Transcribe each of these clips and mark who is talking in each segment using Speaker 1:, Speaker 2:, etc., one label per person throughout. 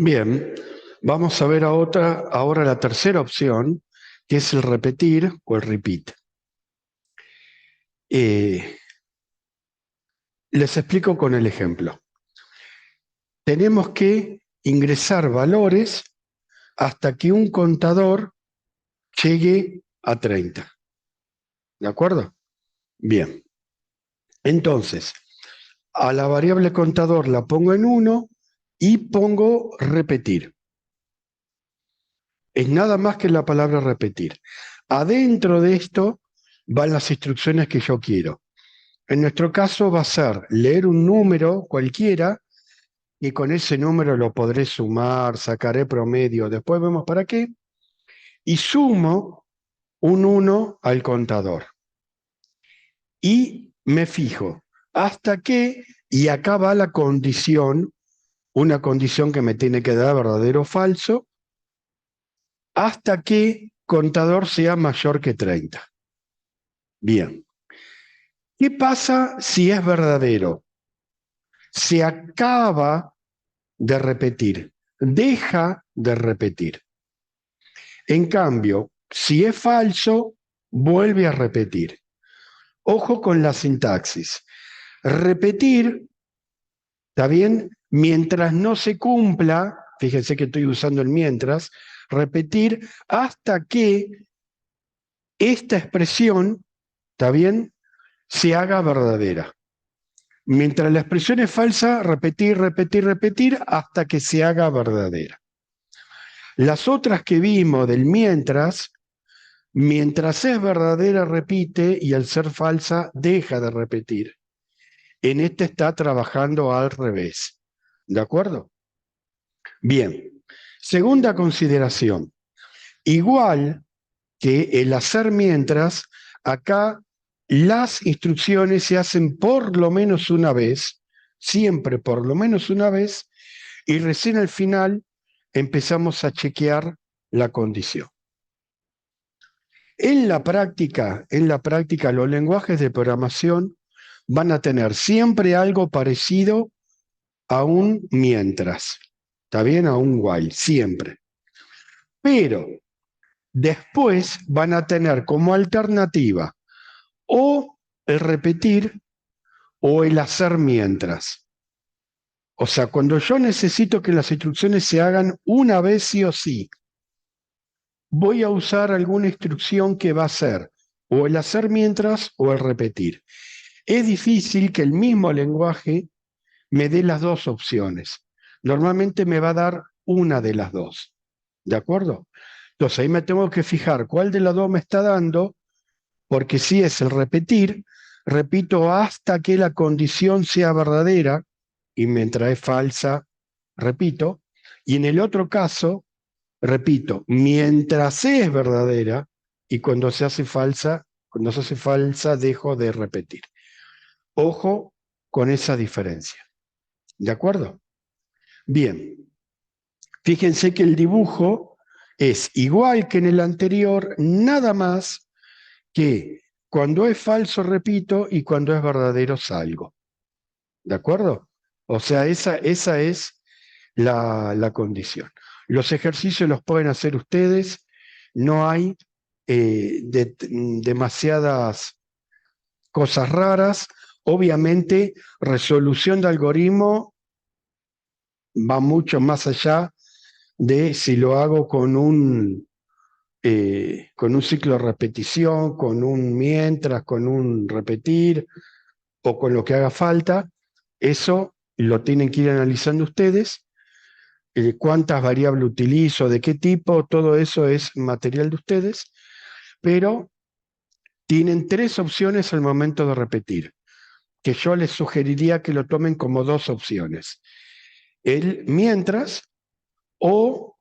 Speaker 1: Bien, vamos a ver ahora la tercera opción, que es el repetir o el repeat. Eh, Les explico con el ejemplo. Tenemos que ingresar valores hasta que un contador llegue a 30. ¿De acuerdo? Bien. Entonces, a la variable contador la pongo en 1 y pongo repetir. Es nada más que la palabra repetir. Adentro de esto van las instrucciones que yo quiero. En nuestro caso va a ser leer un número cualquiera y con ese número lo podré sumar, sacaré promedio, después vemos para qué, y sumo un 1 al contador. Y me fijo hasta que, y acá va la condición, una condición que me tiene que dar verdadero o falso, hasta que contador sea mayor que 30. Bien. ¿Qué pasa si es verdadero? Se acaba de repetir, deja de repetir. En cambio, si es falso, vuelve a repetir. Ojo con la sintaxis. Repetir, ¿está bien? Mientras no se cumpla, fíjense que estoy usando el mientras, repetir hasta que esta expresión, ¿está bien?, se haga verdadera. Mientras la expresión es falsa, repetir, repetir, repetir hasta que se haga verdadera. Las otras que vimos del mientras es verdadera repite y al ser falsa deja de repetir. En este está trabajando al revés. ¿De acuerdo? Bien. Segunda consideración. Igual que el hacer mientras, acá las instrucciones se hacen por lo menos una vez, siempre por lo menos una vez, y recién al final empezamos a chequear la condición. En la práctica, los lenguajes de programación van a tener siempre algo parecido a un mientras, ¿está bien? A un while, siempre. Pero después van a tener como alternativa o el repetir o el hacer mientras. O sea, cuando yo necesito que las instrucciones se hagan una vez sí o sí, voy a usar alguna instrucción que va a ser o el hacer mientras o el repetir. Es difícil que el mismo lenguaje me dé las dos opciones. Normalmente me va a dar una de las dos. ¿De acuerdo? Entonces ahí me tengo que fijar cuál de las dos me está dando, porque si es el repetir, repito hasta que la condición sea verdadera, y mientras es falsa, repito. Y en el otro caso, repito, mientras es verdadera, y cuando se hace falsa, dejo de repetir. Ojo con esa diferencia. ¿De acuerdo? Bien, fíjense que el dibujo es igual que en el anterior, nada más que cuando es falso repito y cuando es verdadero salgo. ¿De acuerdo? O sea, esa es la condición. Los ejercicios los pueden hacer ustedes, no hay demasiadas cosas raras. Obviamente, resolución de algoritmo va mucho más allá de si lo hago con un ciclo de repetición, con un mientras, con un repetir o con lo que haga falta. Eso lo tienen que ir analizando ustedes. Cuántas variables utilizo, de qué tipo, todo eso es material de ustedes, pero tienen tres opciones al momento de repetir, que yo les sugeriría que lo tomen como dos opciones: el mientras o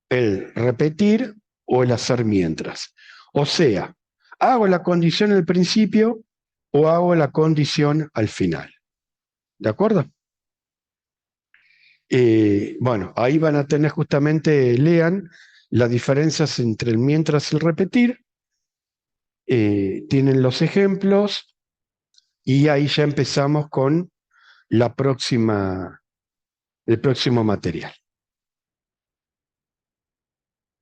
Speaker 1: el repetir o el hacer mientras. O sea, hago la condición al principio o hago la condición al final. ¿De acuerdo? Bueno, ahí van a tener justamente, lean las diferencias entre el mientras y el repetir. Tienen los ejemplos y ahí ya empezamos con el próximo material.